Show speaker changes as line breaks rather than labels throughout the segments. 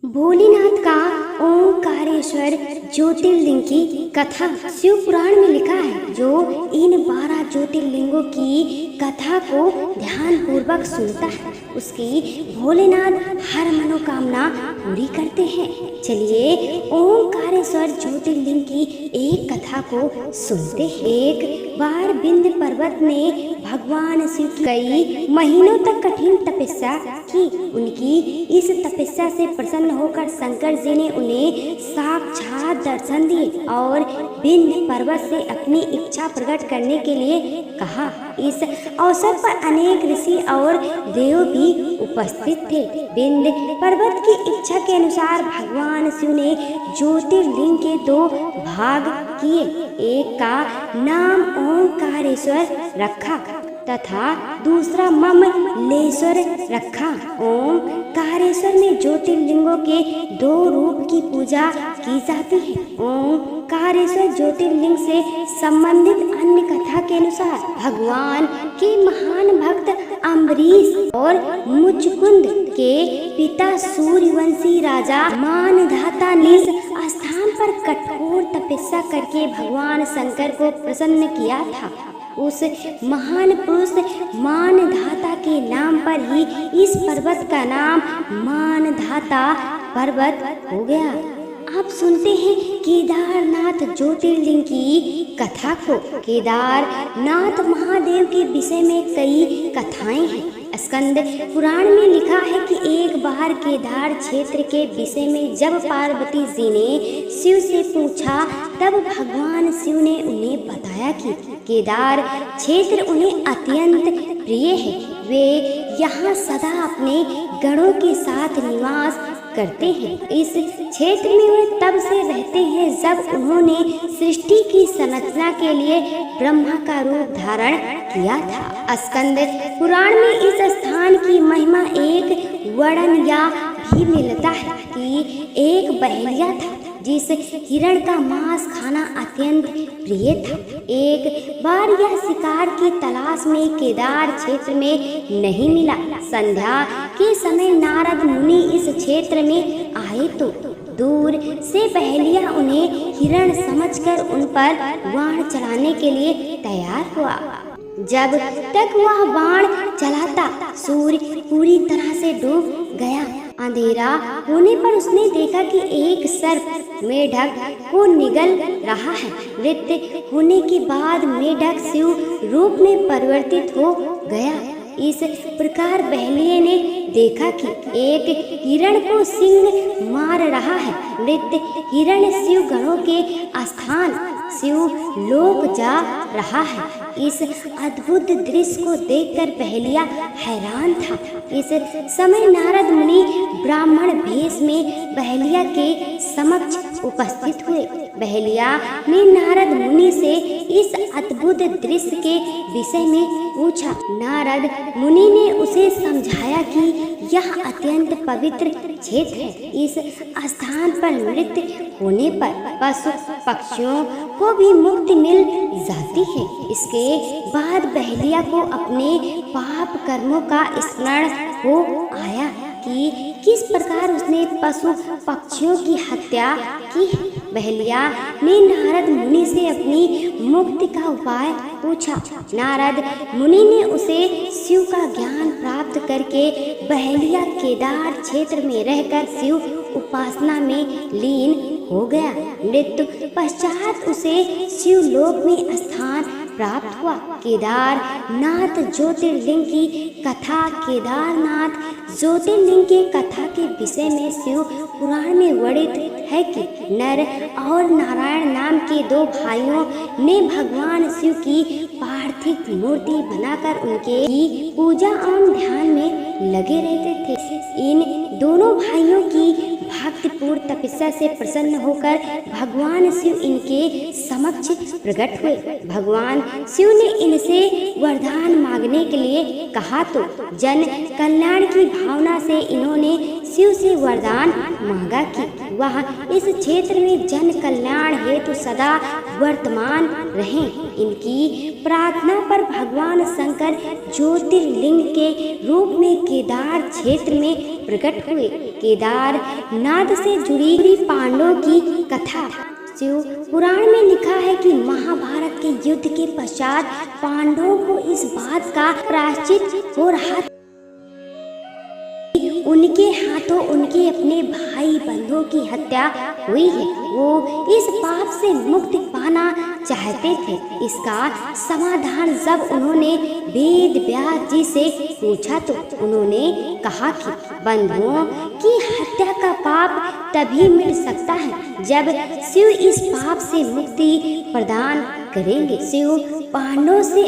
भोलेनाथ का ओंकारेश्वर ज्योतिर्लिंग की कथा शिव पुराण में लिखा है। जो इन 12 ज्योतिर्लिंगों की कथा को ध्यान पूर्वक सुनता है उसकी भोलेनाथ हर मनोकामना पूरी करते हैं। चलिए ओंकारेश्वर ज्योतिर्लिंग की एक कथा को सुनते हैं। एक बार विंध्य पर्वत में भगवान शिव कई महीनों तक कठिन तपस्या की। उनकी इस तपस्या से प्रसन्न होकर शंकर जी ने उन्हें साक्षात दर्शन दिए और विंध्य पर्वत से अपनी इच्छा प्रकट करने के लिए कहा। इस अवसर पर अनेक ऋषि और देव भी उपस्थित थे। विंध्य पर्वत की इच्छा के अनुसार भगवान शिव ने ज्योतिर्लिंग के 2 भाग किए। एक का नाम ओंकारेश्वर रखा तथा दूसरा ममलेश्वर रखा। ओंकारेश्वर में ज्योतिर्लिंगों के 2 रूप की पूजा की जाती है। ओंकारेश्वर ज्योतिर्लिंग से संबंधित अन्य कथा के अनुसार भगवान के महान भक्त अम्बरीश और मुचकुंद के पिता सूर्यवंशी राजा मानधाता ने इस स्थान पर कठोर तपस्या करके भगवान शंकर को प्रसन्न किया था। उस महान पुरुष मानधाता के नाम पर ही इस पर्वत का नाम मानधाता पर्वत हो गया। आप सुनते हैं केदारनाथ ज्योतिर्लिंग की कथा को। केदारनाथ महादेव के विषय में कई कथाएं हैं। स्कंद पुराण में लिखा है कि एक बार केदार क्षेत्र के विषय में जब पार्वती जी ने शिव से पूछा तब भगवान शिव ने उन्हें बताया कि केदार क्षेत्र उन्हें अत्यंत प्रिय है। वे यहाँ सदा अपने गणों के साथ निवास करते हैं। इस क्षेत्र में वे तब से रहते हैं जब उन्होंने सृष्टि की संरचना के लिए ब्रह्मा का रूप धारण किया था। स्कंद पुराण में इस स्थान की महिमा एक वर्णन या भी मिलता है कि एक बहेलिया था जिस हिरण का मांस खाना अत्यंत प्रिय था। एक बार यह शिकार की तलाश में केदार क्षेत्र में नहीं मिला। संध्या के समय नारद मुनि इस क्षेत्र में आए तो दूर से बहेलिया उन्हें हिरण समझकर उन पर बाण चलाने के लिए तैयार हुआ। जब तक वह बाण चलाता सूर्य पूरी तरह से डूब गया। अंधेरा होने पर उसने देखा कि एक सर्प मेढक को निगल रहा है। मृत्यु होने के बाद मेढक शिव रूप में परिवर्तित हो गया। इस प्रकार बहेलिये ने देखा कि एक हिरण को सिंह मार रहा है। मृत हिरण शिव गणों के स्थान शिव लोक जा रहा है। इस अद्भुत दृश्य को देखकर बहेलिया हैरान था। इस समय नारद मुनि ब्राह्मण भेष में बहेलिया के समक्ष उपस्थित हुए। बहेलिया ने नारद मुनि से इस अद्भुत दृश्य के विषय में पूछा। नारद मुनि ने उसे समझाया कि यह अत्यंत पवित्र क्षेत्र है। इस स्थान पर मृत्यु होने पर पशु पक्षियों को भी मुक्ति मिल जाती है। इसके बाद बहेलिया को अपने पाप कर्मों का स्मरण हो आया कि किस प्रकार उसने पशु पक्षियों की हत्या की है। बहेलिया ने नारद मुनि से अपनी मुक्ति का उपाय पूछा। नारद मुनि ने उसे शिव का ज्ञान प्राप्त करके बहेलिया केदार क्षेत्र में रहकर शिव उपासना में लीन हो गया। मृत्यु पश्चात उसे शिव लोक में स्थान प्राप्त हुआ। केदारनाथ ज्योतिर्लिंग की कथा। केदारनाथ ज्योतिर्लिंग की कथा के विषय में शिव पुराण में वर्णित है कि नर और नारायण नाम के 2 भाइयों ने भगवान शिव की पार्थिव मूर्ति बनाकर उनके की पूजा और ध्यान में लगे रहते थे। इन दोनों भाइयों की भक्तिपूर्ण तपस्या से प्रसन्न होकर भगवान शिव इनके समक्ष प्रकट हुए। भगवान शिव ने इनसे वरदान मांगने के लिए कहा तो जन कल्याण की भावना से इन्होंने शिव से वरदान मांगा कि वह इस क्षेत्र में जन कल्याण हेतु सदा वर्तमान रहें। इनकी प्रार्थना पर भगवान शंकर ज्योतिर्लिंग के रूप में केदार क्षेत्र में प्रकट हुए। केदार नाद से जुड़ी पांडवों की कथा शिव पुराण में लिखा है कि महाभारत के युद्ध के पश्चात पांडवों को इस बात का प्रायश्चित हो रहा था। उनके हाथों उनके अपने भाई बंधुओं की हत्या हुई है। वो इस पाप से मुक्ति पाना चाहते थे। इसका समाधान जब उन्होंने वेद व्यास जी से पूछा तो उन्होंने कहा कि बंधुओं की हत्या का पाप तभी मिट सकता है जब शिव इस पाप से मुक्ति प्रदान करेंगे। शिव पांडवों से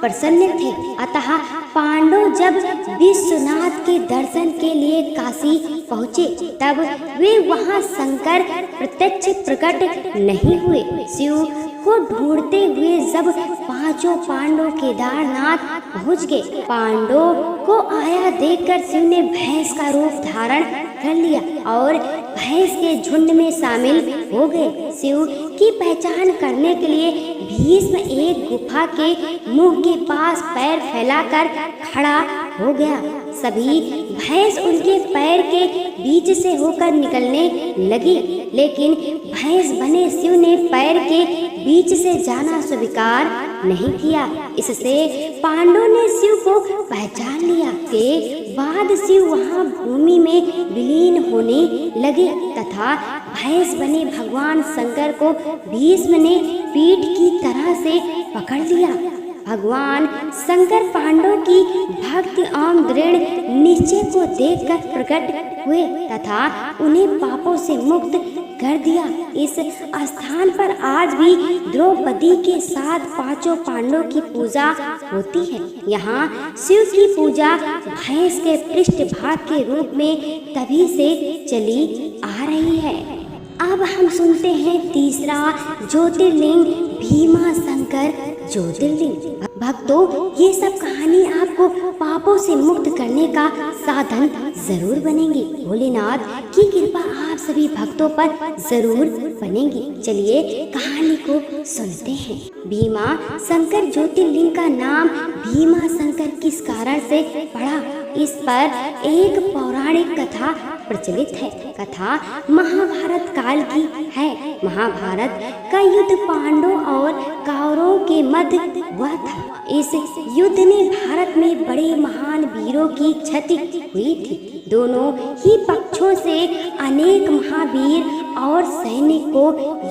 प्रसन्न थे। अतः पांडव जब विश्वनाथ के दर्शन के लिए काशी पहुँचे तब वे वहां शंकर प्रत्यक्ष प्रकट नहीं हुए। शिव को ढूंढते हुए जब पांचों पांडव केदारनाथ पहुँच गए, पांडवों को आया देखकर शिव ने भैंस का रूप धारण कर लिया और भैंस के झुंड में शामिल हो गए। शिव की पहचान करने के लिए भीष्म एक गुफा के मुंह के पास पैर फैलाकर खड़ा हो गया। सभी भैंस उनके पैर के बीच से होकर निकलने लगी, लेकिन भैंस बने शिव ने पैर के बीच से जाना स्वीकार नहीं किया। इससे पांडवों ने शिव को पहचान लिया। के बाद शिव वहां भूमि में विलीन होने लगे तथा भैंस बने भगवान शंकर को भीष्म ने पीठ की तरह से पकड़ लिया। भगवान शंकर पांडवों की भक्ति और दृढ़ निश्चय को देखकर प्रकट हुए तथा उन्हें पापों से मुक्त कर दिया। इस स्थान पर आज भी द्रौपदी के साथ पांचों पांडवों की पूजा होती है। यहाँ शिव की पूजा भैंस के पृष्ठभाग के रूप में तभी से चली आ रही है। अब हम सुनते हैं तीसरा ज्योतिर्लिंग भीमा शंकर ज्योतिर्लिंग। भक्तों, ये सब कहानी आपको पापों से मुक्त करने का साधन जरूर बनेगी। भोलेनाथ की कृपा आप सभी भक्तों पर जरूर बनेगी। चलिए कहानी को सुनते हैं। भीमा शंकर ज्योतिर्लिंग का नाम भीमा शंकर किस कारण से पड़ा, इस पर एक पौराणिक कथा प्रचलित है। कथा महाभारत काल की है। महाभारत का युद्ध पांडवों और कौरवों के मध्य हुआ था। इस युद्ध ने भारत में बड़े महान वीरों की क्षति हुई थी। दोनों ही पक्षों से अनेक महावीर और सैनिक को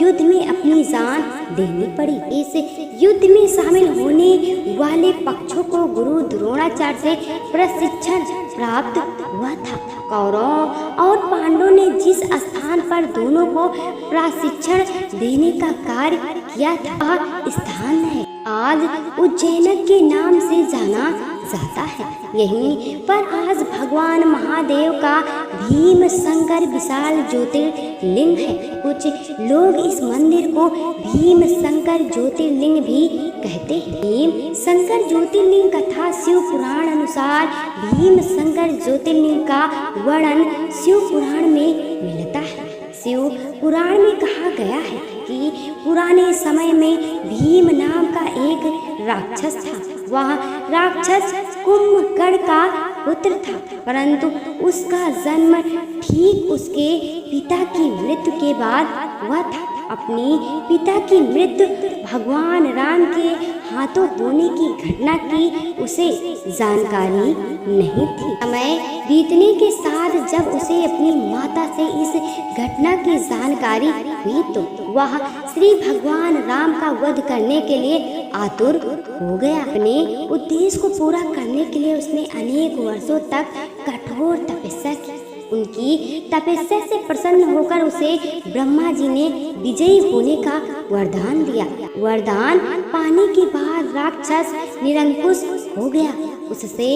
युद्ध में अपनी जान देनी पड़ी। इस युद्ध में शामिल होने वाले पक्षों को गुरु द्रोणाचार्य से प्रशिक्षण प्राप्त हुआ था। कौरवों और पांडवों ने जिस स्थान पर दोनों को प्रशिक्षण देने का कार्य किया था, स्थान है आज उज्जैन के नाम से जाना जाता है। यहीं पर आज भगवान महादेव का भीम शंकर विशाल ज्योतिर्लिंग है। कुछ लोग इस मंदिर को भीम शंकर ज्योतिर्लिंग भी कहते हैं। भीम शंकर ज्योतिर्लिंग कथा शिव पुराण अनुसार भीम शंकर ज्योतिर्लिंग का वर्णन शिव पुराण में मिलता है। शिव पुराण में कहा गया है कि पुराने समय में भीम नाम का एक राक्षस था। वह राक्षस कुंभकर्ण का पुत्र था, परंतु उसका जन्म ठीक उसके पिता की मृत्यु के बाद हुआ था। अपनी पिता की मृत्यु भगवान राम के हाथों होने की घटना की उसे जानकारी नहीं थी। समय बीतने के साथ जब उसे अपनी माता से इस घटना की जानकारी हुई तो वह श्री भगवान राम का वध करने के लिए आतुर हो गया। अपने उद्देश्य को पूरा करने के लिए उसने अनेक वर्षों तक कठोर तपस्या की। उनकी तपस्या से प्रसन्न होकर उसे ब्रह्मा जी ने विजयी होने का वरदान दिया। वरदान पाने के बाद राक्षस निरंकुश हो गया। उससे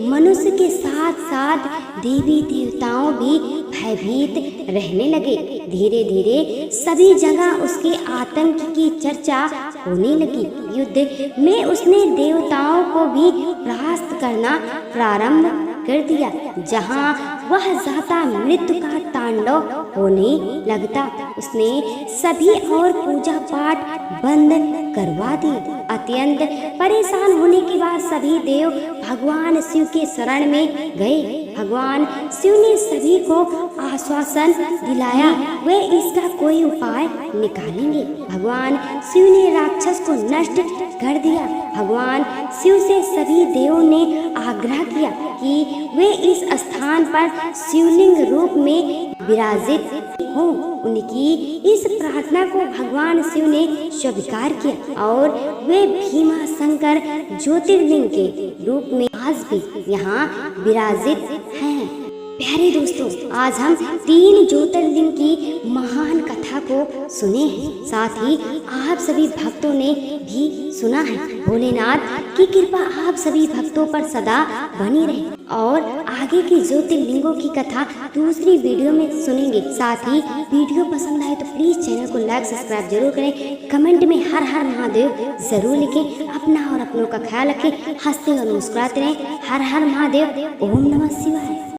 मनुष्य के साथ साथ देवी देवताओं भी भयभीत रहने लगे। धीरे धीरे सभी जगह उसके आतंक की चर्चा होने लगी। युद्ध में उसने देवताओं को भी परास्त करना प्रारंभ कर दिया। जहां वह जाता मृत्यु का तांडव होने लगता। उसने सभी और पूजा पाठ बंद करवा दी। अत्यंत परेशान होने के बाद सभी देव भगवान शिव के शरण में गए। भगवान शिव ने सभी को आश्वासन दिलाया वे इसका कोई उपाय निकालेंगे। भगवान शिव ने राक्षस को नष्ट कर दिया। भगवान शिव से सभी देवों ने आग्रह किया कि वे इस स्थान पर शिवलिंग रूप में विराजित हो। उनकी इस प्रार्थना को भगवान शिव ने स्वीकार किया और वे भीमा शंकर ज्योतिर्लिंग के रूप में आज भी यहाँ विराजित हैं। प्यारे दोस्तों, आज हम 3 ज्योतिर्लिंग की महान कथा को सुने हैं, साथ ही आप सभी भक्तों ने भी सुना है। भोलेनाथ की कृपा आप सभी भक्तों पर सदा बनी रहे और आगे की ज्योतिर्लिंगों की कथा दूसरी वीडियो में सुनेंगे। साथ ही वीडियो पसंद आए तो प्लीज चैनल को लाइक सब्सक्राइब जरूर करें। कमेंट में हर हर महादेव जरूर लिखें। अपना और अपनों का ख्याल रखें। हंसते और मुस्कुराते रहें। हर हर महादेव। ओम नमः शिवाय।